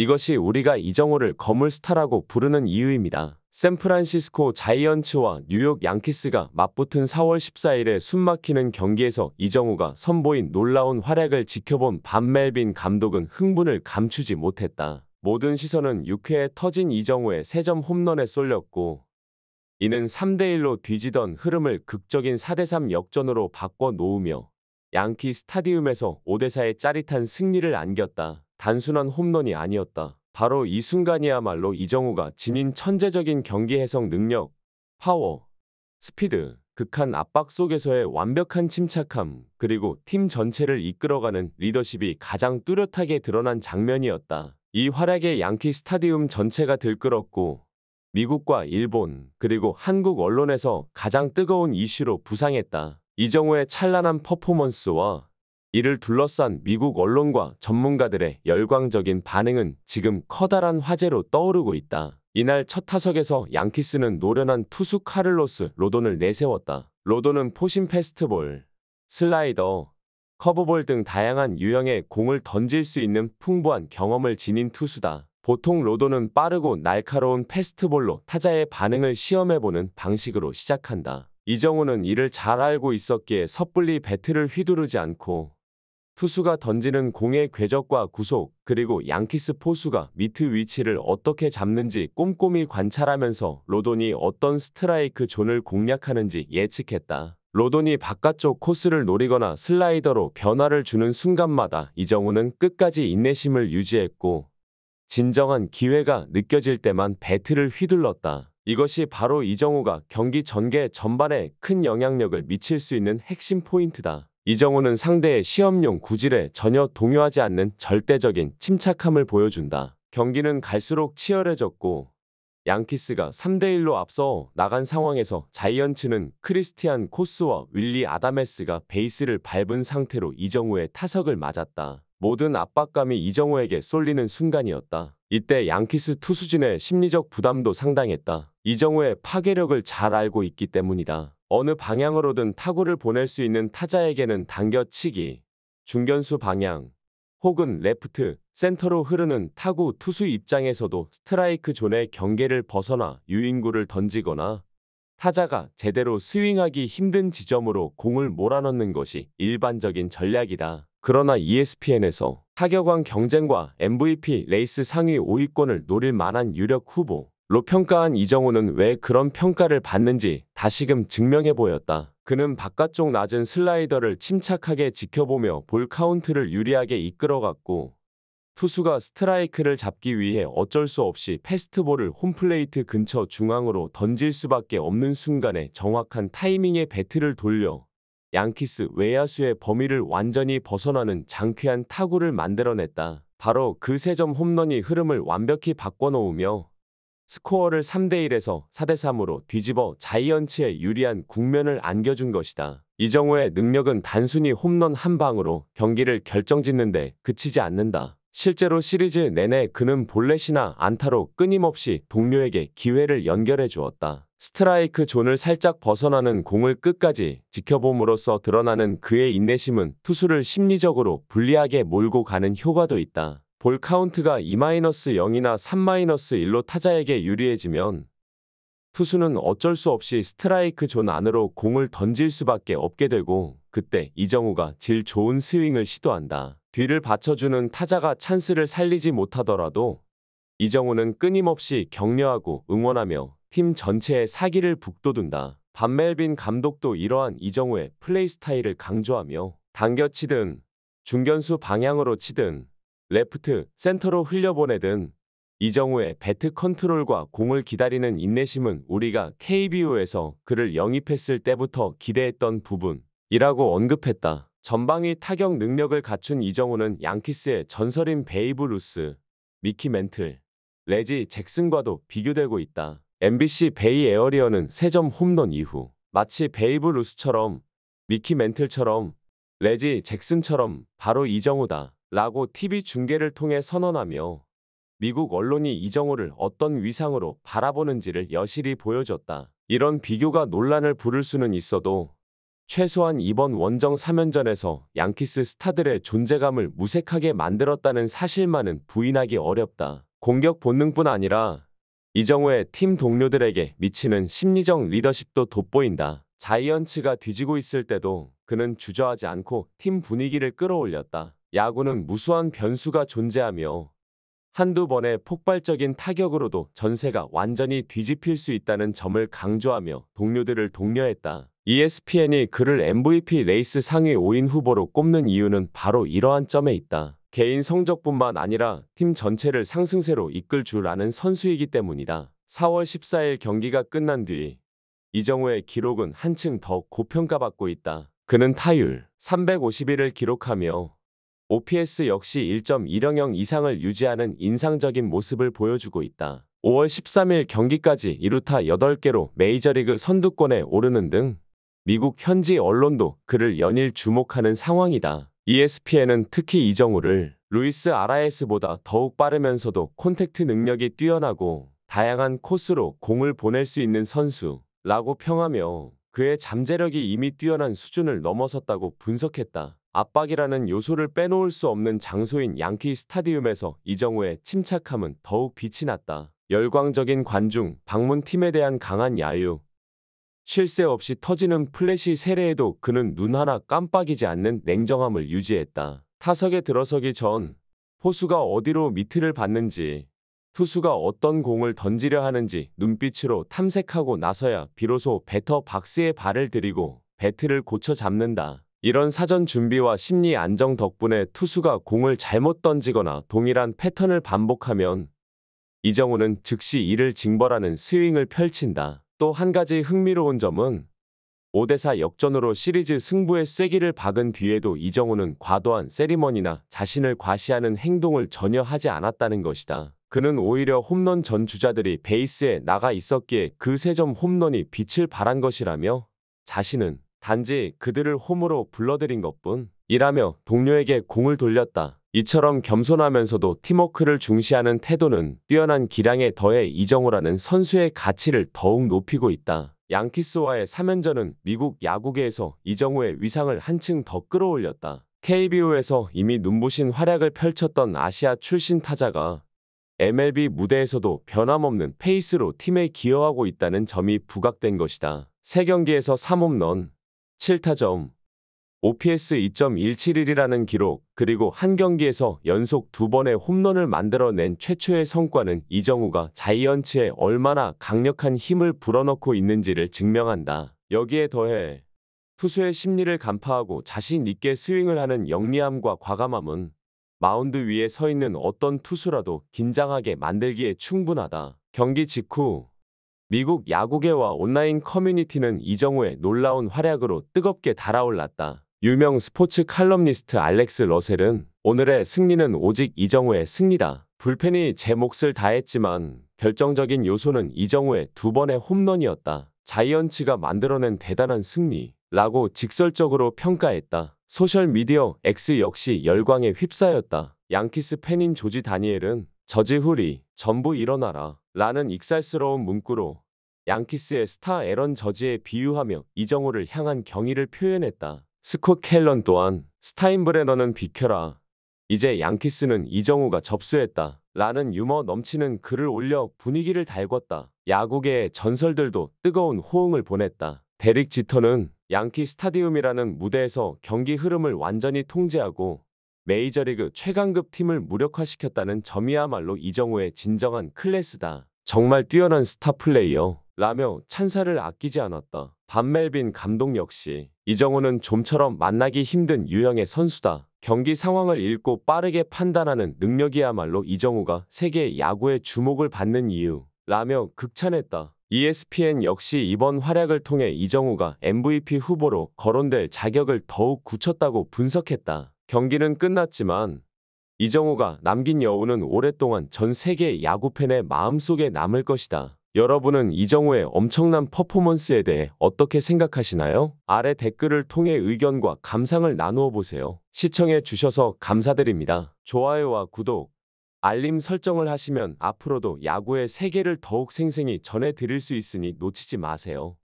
이것이 우리가 이정우를 거물 스타라고 부르는 이유입니다. 샌프란시스코 자이언츠와 뉴욕 양키스가 맞붙은 4월 14일에 숨막히는 경기에서 이정우가 선보인 놀라운 활약을 지켜본 반멜빈 감독은 흥분을 감추지 못했다. 모든 시선은 6회에 터진 이정우의 3점 홈런에 쏠렸고, 이는 3대1로 뒤지던 흐름을 극적인 4대3 역전으로 바꿔놓으며 양키 스타디움에서 5대4의 짜릿한 승리를 안겼다. 단순한 홈런이 아니었다. 바로 이 순간이야말로 이정우가 지닌 천재적인 경기 해석 능력, 파워, 스피드, 극한 압박 속에서의 완벽한 침착함, 그리고 팀 전체를 이끌어가는 리더십이 가장 뚜렷하게 드러난 장면이었다. 이 활약에 양키 스타디움 전체가 들끓었고, 미국과 일본, 그리고 한국 언론에서 가장 뜨거운 이슈로 부상했다. 이정우의 찬란한 퍼포먼스와 이를 둘러싼 미국 언론과 전문가들의 열광적인 반응은 지금 커다란 화제로 떠오르고 있다. 이날 첫 타석에서 양키스는 노련한 투수 카를로스 로돈을 내세웠다. 로돈은 포심 패스트볼, 슬라이더, 커브볼 등 다양한 유형의 공을 던질 수 있는 풍부한 경험을 지닌 투수다. 보통 로돈은 빠르고 날카로운 패스트볼로 타자의 반응을 시험해보는 방식으로 시작한다. 이정우는 이를 잘 알고 있었기에 섣불리 배트를 휘두르지 않고 투수가 던지는 공의 궤적과 구속, 그리고 양키스 포수가 미트 위치를 어떻게 잡는지 꼼꼼히 관찰하면서 로돈이 어떤 스트라이크 존을 공략하는지 예측했다. 로돈이 바깥쪽 코스를 노리거나 슬라이더로 변화를 주는 순간마다 이정우는 끝까지 인내심을 유지했고, 진정한 기회가 느껴질 때만 배트를 휘둘렀다. 이것이 바로 이정우가 경기 전개 전반에 큰 영향력을 미칠 수 있는 핵심 포인트다. 이정우는 상대의 시험용 구질에 전혀 동요하지 않는 절대적인 침착함을 보여준다. 경기는 갈수록 치열해졌고, 양키스가 3대1로 앞서 나간 상황에서 자이언츠는 크리스티안 코스와 윌리 아다메스가 베이스를 밟은 상태로 이정우의 타석을 맞았다. 모든 압박감이 이정우에게 쏠리는 순간이었다. 이때 양키스 투수진의 심리적 부담도 상당했다. 이정우의 파괴력을 잘 알고 있기 때문이다. 어느 방향으로든 타구를 보낼 수 있는 타자에게는 당겨치기, 중견수 방향, 혹은 레프트, 센터로 흐르는 타구 투수 입장에서도 스트라이크 존의 경계를 벗어나 유인구를 던지거나 타자가 제대로 스윙하기 힘든 지점으로 공을 몰아넣는 것이 일반적인 전략이다. 그러나 ESPN에서 타격왕 경쟁과 MVP 레이스 상위 5위권을 노릴 만한 유력 후보로 평가한 이정우는 왜 그런 평가를 받는지 다시금 증명해 보였다. 그는 바깥쪽 낮은 슬라이더를 침착하게 지켜보며 볼 카운트를 유리하게 이끌어갔고, 투수가 스트라이크를 잡기 위해 어쩔 수 없이 패스트볼을 홈플레이트 근처 중앙으로 던질 수밖에 없는 순간에 정확한 타이밍에 배트를 돌려 양키스 외야수의 범위를 완전히 벗어나는 장쾌한 타구를 만들어냈다. 바로 그 3점 홈런이 흐름을 완벽히 바꿔놓으며 스코어를 3대1에서 4대3으로 뒤집어 자이언츠의 유리한 국면을 안겨준 것이다. 이정우의 능력은 단순히 홈런 한 방으로 경기를 결정짓는데 그치지 않는다. 실제로 시리즈 내내 그는 볼넷이나 안타로 끊임없이 동료에게 기회를 연결해 주었다. 스트라이크 존을 살짝 벗어나는 공을 끝까지 지켜봄으로써 드러나는 그의 인내심은 투수를 심리적으로 불리하게 몰고 가는 효과도 있다. 볼 카운트가 2-0이나 3-1로 타자에게 유리해지면 투수는 어쩔 수 없이 스트라이크 존 안으로 공을 던질 수밖에 없게 되고, 그때 이정우가 질 좋은 스윙을 시도한다. 뒤를 받쳐주는 타자가 찬스를 살리지 못하더라도 이정우는 끊임없이 격려하고 응원하며 팀 전체의 사기를 북돋운다. 반멜빈 감독도 이러한 이정우의 플레이 스타일을 강조하며 당겨치든 중견수 방향으로 치든 레프트, 센터로 흘려보내든 이정우의 배트 컨트롤과 공을 기다리는 인내심은 우리가 KBO에서 그를 영입했을 때부터 기대했던 부분이라고 언급했다. 전방위 타격 능력을 갖춘 이정우는 양키스의 전설인 베이브 루스, 미키 멘틀, 레지 잭슨과도 비교되고 있다. MBC 베이 에어리어는 3점 홈런 이후 마치 베이브 루스처럼, 미키 멘틀처럼, 레지 잭슨처럼 바로 이정우다 라고 TV 중계를 통해 선언하며 미국 언론이 이정우를 어떤 위상으로 바라보는지를 여실히 보여줬다. 이런 비교가 논란을 부를 수는 있어도 최소한 이번 원정 3연전에서 양키스 스타들의 존재감을 무색하게 만들었다는 사실만은 부인하기 어렵다. 공격 본능뿐 아니라 이정우의 팀 동료들에게 미치는 심리적 리더십도 돋보인다. 자이언츠가 뒤지고 있을 때도 그는 주저하지 않고 팀 분위기를 끌어올렸다. 야구는 무수한 변수가 존재하며 한두 번의 폭발적인 타격으로도 전세가 완전히 뒤집힐 수 있다는 점을 강조하며 동료들을 독려했다. ESPN이 그를 MVP 레이스 상위 5인 후보로 꼽는 이유는 바로 이러한 점에 있다. 개인 성적뿐만 아니라 팀 전체를 상승세로 이끌 줄 아는 선수이기 때문이다. 4월 14일 경기가 끝난 뒤 이정우의 기록은 한층 더 고평가받고 있다. 그는 타율 351을 기록하며 OPS 역시 1.100 이상을 유지하는 인상적인 모습을 보여주고 있다. 5월 13일 경기까지 2루타 8개로 메이저리그 선두권에 오르는 등 미국 현지 언론도 그를 연일 주목하는 상황이다. ESPN은 특히 이정우를 루이스 아라에스보다 더욱 빠르면서도 콘택트 능력이 뛰어나고 다양한 코스로 공을 보낼 수 있는 선수라고 평하며 그의 잠재력이 이미 뛰어난 수준을 넘어섰다고 분석했다. 압박이라는 요소를 빼놓을 수 없는 장소인 양키 스타디움에서 이정우의 침착함은 더욱 빛이 났다. 열광적인 관중, 방문팀에 대한 강한 야유, 쉴 새 없이 터지는 플래시 세례에도 그는 눈 하나 깜빡이지 않는 냉정함을 유지했다. 타석에 들어서기 전 포수가 어디로 미트를 받는지, 투수가 어떤 공을 던지려 하는지 눈빛으로 탐색하고 나서야 비로소 배터 박스에 발을 들이고 배트를 고쳐 잡는다. 이런 사전 준비와 심리 안정 덕분에 투수가 공을 잘못 던지거나 동일한 패턴을 반복하면 이정우는 즉시 이를 징벌하는 스윙을 펼친다. 또 한 가지 흥미로운 점은 5대4 역전으로 시리즈 승부의 쐐기를 박은 뒤에도 이정우는 과도한 세리머니나 자신을 과시하는 행동을 전혀 하지 않았다는 것이다. 그는 오히려 홈런 전 주자들이 베이스에 나가 있었기에 그 3점 홈런이 빛을 발한 것이라며 자신은 단지 그들을 홈으로 불러들인 것뿐이라며 동료에게 공을 돌렸다. 이처럼 겸손하면서도 팀워크를 중시하는 태도는 뛰어난 기량에 더해 이정우라는 선수의 가치를 더욱 높이고 있다. 양키스와의 3연전은 미국 야구계에서 이정우의 위상을 한층 더 끌어올렸다. KBO에서 이미 눈부신 활약을 펼쳤던 아시아 출신 타자가 MLB 무대에서도 변함없는 페이스로 팀에 기여하고 있다는 점이 부각된 것이다. 3경기에서 3홈런, 7타점, OPS 2.171이라는 기록, 그리고 한 경기에서 연속 2번의 홈런을 만들어낸 최초의 성과는 이정우가 자이언츠에 얼마나 강력한 힘을 불어넣고 있는지를 증명한다. 여기에 더해 투수의 심리를 간파하고 자신 있게 스윙을 하는 영리함과 과감함은 마운드 위에 서 있는 어떤 투수라도 긴장하게 만들기에 충분하다. 경기 직후 미국 야구계와 온라인 커뮤니티는 이정우의 놀라운 활약으로 뜨겁게 달아올랐다. 유명 스포츠 칼럼니스트 알렉스 러셀은 오늘의 승리는 오직 이정우의 승리다. 불펜이 제 몫을 다했지만 결정적인 요소는 이정우의 2번의 홈런이었다. 자이언츠가 만들어낸 대단한 승리라고 직설적으로 평가했다. 소셜미디어 X 역시 열광에 휩싸였다. 양키스 팬인 조지 다니엘은 저지후리 전부 일어나라 라는 익살스러운 문구로 양키스의 스타 에런 저지에 비유하며 이정우를 향한 경의를 표현했다. 스콧 켈런 또한 스타인브레너는 비켜라. 이제 양키스는 이정우가 접수했다. 라는 유머 넘치는 글을 올려 분위기를 달궜다. 야구계의 전설들도 뜨거운 호응을 보냈다. 데릭 지터는 양키 스타디움이라는 무대에서 경기 흐름을 완전히 통제하고 메이저리그 최강급 팀을 무력화시켰다는 점이야말로 이정우의 진정한 클래스다. 정말 뛰어난 스타 플레이어 라며 찬사를 아끼지 않았다. 반멜빈 감독 역시 이정우는 좀처럼 만나기 힘든 유형의 선수다. 경기 상황을 읽고 빠르게 판단하는 능력이야말로 이정우가 세계 야구의 주목을 받는 이유라며 극찬했다. ESPN 역시 이번 활약을 통해 이정우가 MVP 후보로 거론될 자격을 더욱 굳혔다고 분석했다. 경기는 끝났지만 이정우가 남긴 여운은 오랫동안 전 세계 야구팬의 마음속에 남을 것이다. 여러분은 이정우의 엄청난 퍼포먼스에 대해 어떻게 생각하시나요? 아래 댓글을 통해 의견과 감상을 나누어 보세요. 시청해 주셔서 감사드립니다. 좋아요와 구독, 알림 설정을 하시면 앞으로도 야구의 세계를 더욱 생생히 전해드릴 수 있으니 놓치지 마세요.